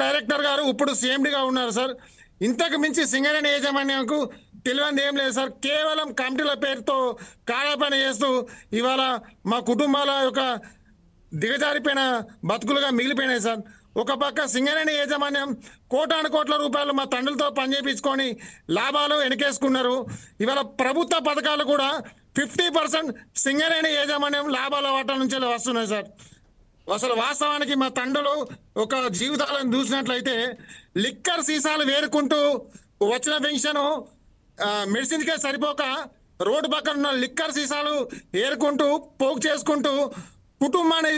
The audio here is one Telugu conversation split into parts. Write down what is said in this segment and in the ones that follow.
డైరెక్టర్ గారు ఇప్పుడు సీఎండిగా ఉన్నారు సార్. ఇంతకు మించి సింగరేణి యాజమాన్యంకు తెలియని ఏం లేదు సార్. కేవలం కమిటీల పేరుతో కాలపని చేస్తూ ఇవాళ మా కుటుంబాల యొక్క దిగజారిపోయిన బతుకులుగా మిగిలిపోయినాయి సార్. ఒక పక్క సింగరేణి యాజమాన్యం కోటాను కోట్ల రూపాయలు మా తండ్రులతో పనిచేపించుకొని లాభాలు వెనకేసుకున్నారు. ఇవాళ ప్రభుత్వ పథకాలు కూడా 50% సింగరేణి యాజమాన్యం లాభాల వాటా నుంచి వస్తున్నాయి సార్. అసలు వాస్తవానికి మా తండ్రులు ఒక జీవితాలను చూసినట్లయితే లిక్కర్ సీసాలు వేరుకుంటూ వచ్చిన పెన్షన్ మెడిసిన్కే సరిపోక రోడ్డు పక్కన ఉన్న లిక్కర్ సీసాలు ఏరుకుంటూ పోగు చేసుకుంటూ కుటుంబాన్ని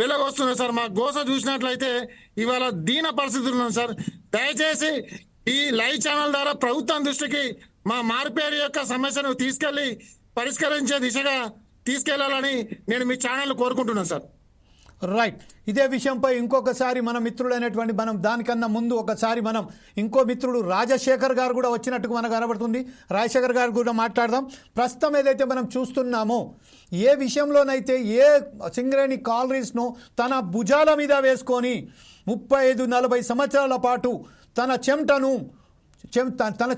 వెలగొస్తున్నారు సార్. మా గోస చూసినట్లయితే ఇవాళ దీన పరిస్థితులు ఉన్నాం సార్. దయచేసి ఈ లైవ్ ఛానల్ ద్వారా ప్రభుత్వం దృష్టికి మా మార్పేరు యొక్క సమస్యను తీసుకెళ్లి పరిష్కరించే దిశగా తీసుకెళ్లాలని నేను మీ ఛానల్ కోరుకుంటున్నాను సార్. రైట్. ఇదే విషయంపై ఇంకొకసారి మన మిత్రుడైనటువంటి మనం దానికన్నా ముందు ఒకసారి మనం ఇంకో మిత్రుడు రాజశేఖర్ గారు కూడా వచ్చినట్టుగా మనకు కనబడుతుంది. రాజశేఖర్ గారు కూడా మాట్లాడదాం. ప్రస్తుతం ఏదైతే మనం చూస్తున్నామో ఏ విషయంలోనైతే ఏ సింగరేణి కాలరీస్ను తన భుజాల మీద వేసుకొని 35-40 సంవత్సరాల పాటు తన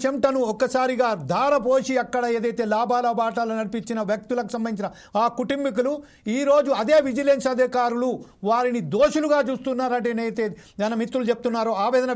చెమటను ఒక్కసారిగా ధారపోసి అక్కడ ఏదైతే లాభాల బాటాలు నడిపించిన వ్యక్తులకు సంబంధించిన ఆ కుటుంబీకులు ఈరోజు అదే విజిలెన్స్ అధికారులు వారిని దోషులుగా చూస్తున్నారంటే అయితే జన మిత్రులు చెప్తున్నారో ఆవేదన